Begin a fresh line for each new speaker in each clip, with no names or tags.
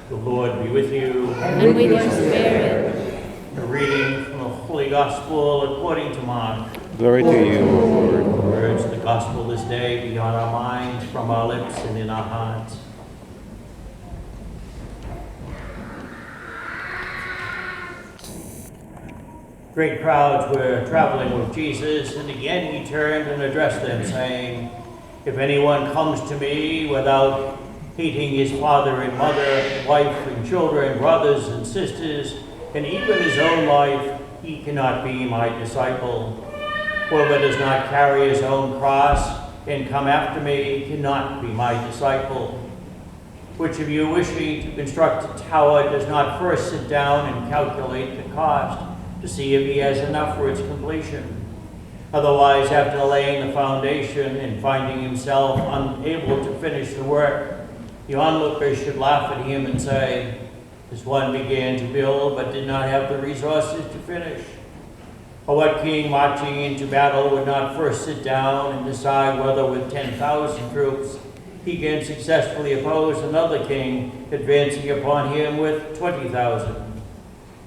The Lord be with you.
And with your spirit.
A reading from the Holy Gospel according to Mark.
Glory to you, O Lord.
The words of the Gospel this day be on our minds, from our lips, and in our hearts. Great crowds were traveling with Jesus, and again he turned and addressed them, saying, "If anyone comes to me without hating his father and mother, wife and children, brothers and sisters, and even his own life, he cannot be my disciple. Whoever does not carry his own cross and come after me cannot be my disciple. Which of you, wishing to construct a tower, does not first sit down and calculate the cost to see if he has enough for its completion? Otherwise, after laying the foundation and finding himself unable to finish the work, the onlookers should laugh at him and say, 'This one began to build but did not have the resources to finish.' Or what king marching into battle would not first sit down and decide whether with 10,000 troops he can successfully oppose another king advancing upon him with 20,000?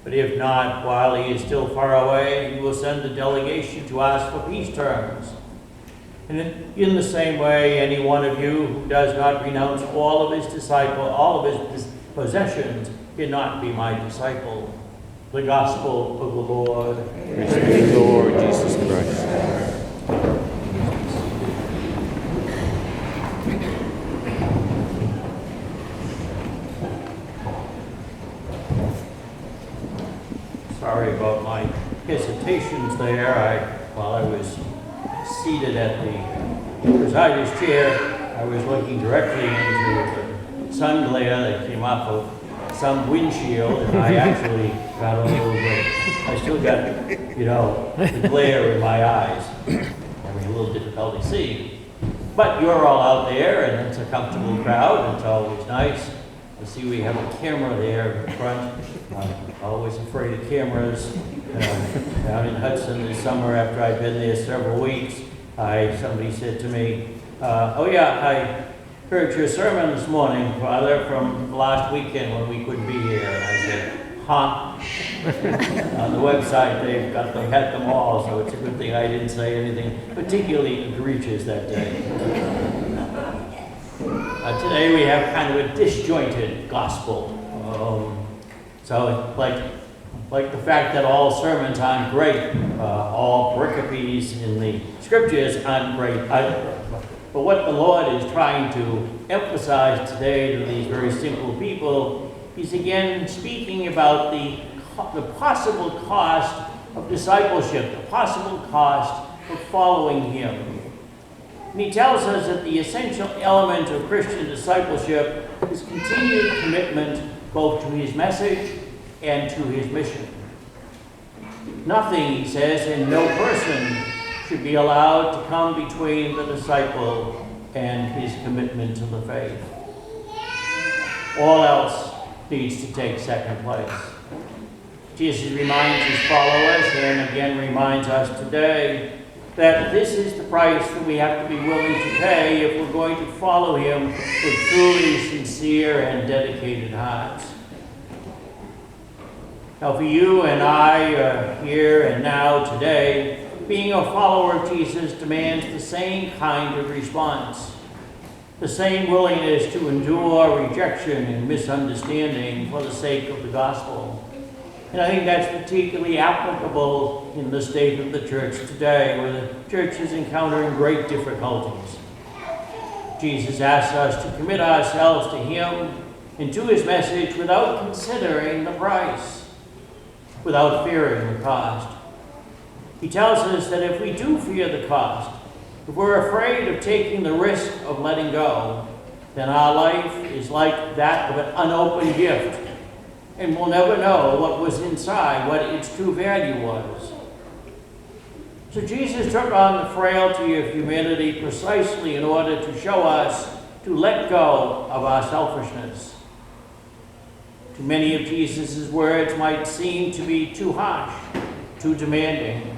But if not, while he is still far away, he will send a delegation to ask for peace terms. And in the same way, any one of you who does not renounce all of his possessions cannot be my disciple." The Gospel of the Lord.
Praise to you, Lord Jesus Christ.
Sorry about my hesitations there. While I was seated at the presider's chair, I was looking directly into the sun glare that came off of some windshield, and I actually got a little bit, I still got, the glare in my eyes. Having a little difficulty seeing. But you're all out there, and it's a comfortable crowd, and it's always nice. I see we have a camera there in front. I'm always afraid of cameras. Down in Hudson this summer, after I'd been there several weeks, somebody said to me, "Oh yeah, I heard your sermon this morning, Father, from last weekend when we couldn't be here." And I said, "Huh?" On the website, they had them all, so it's a good thing I didn't say anything particularly egregious that day. Today we have kind of a disjointed gospel. So like the fact that all sermons aren't great, all pericopes in the scriptures aren't great either. But what the Lord is trying to emphasize today to these very simple people is again speaking about the possible cost of discipleship, the possible cost of following him. And he tells us that the essential element of Christian discipleship is continued commitment both to his message and to his mission. Nothing, he says, and no person should be allowed to come between the disciple and his commitment to the faith. All else needs to take second place. Jesus reminds his followers, and again reminds us today, that this is the price that we have to be willing to pay if we're going to follow him with truly sincere and dedicated hearts. Now for you and I, here and now today, being a follower of Jesus demands the same kind of response, the same willingness to endure rejection and misunderstanding for the sake of the gospel. And I think that's particularly applicable in the state of the church today, where the church is encountering great difficulties. Jesus asks us to commit ourselves to him and to his message without considering the price, without fearing the cost. He tells us that if we do fear the cost, if we're afraid of taking the risk of letting go, then our life is like that of an unopened gift, and we'll never know what was inside, what its true value was. So Jesus took on the frailty of humanity precisely in order to show us to let go of our selfishness. Too many of Jesus' words might seem to be too harsh, too demanding,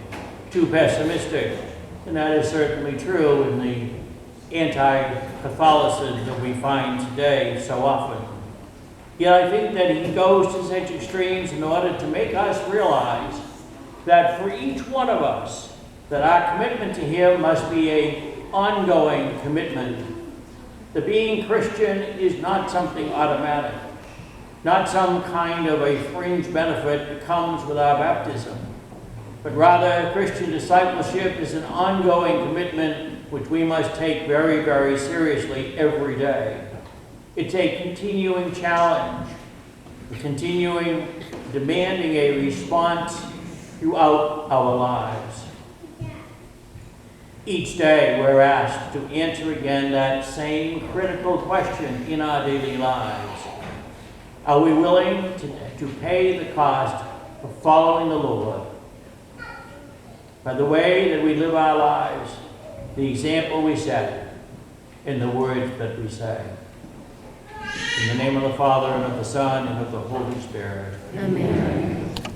too pessimistic, and that is certainly true in the anti-Catholicism that we find today so often. Yet I think that he goes to such extremes in order to make us realize that for each one of us, that our commitment to him must be an ongoing commitment. That being Christian is not something automatic, not some kind of a fringe benefit that comes with our baptism, but rather Christian discipleship is an ongoing commitment which we must take very, very seriously every day. It's a continuing challenge, a continuing demanding a response throughout our lives. Each day we're asked to answer again that same critical question in our daily lives. Are we willing to pay the cost for following the Lord? By the way that we live our lives, the example we set, and the words that we say. In the name of the Father, and of the Son, and of the Holy Spirit.
Amen.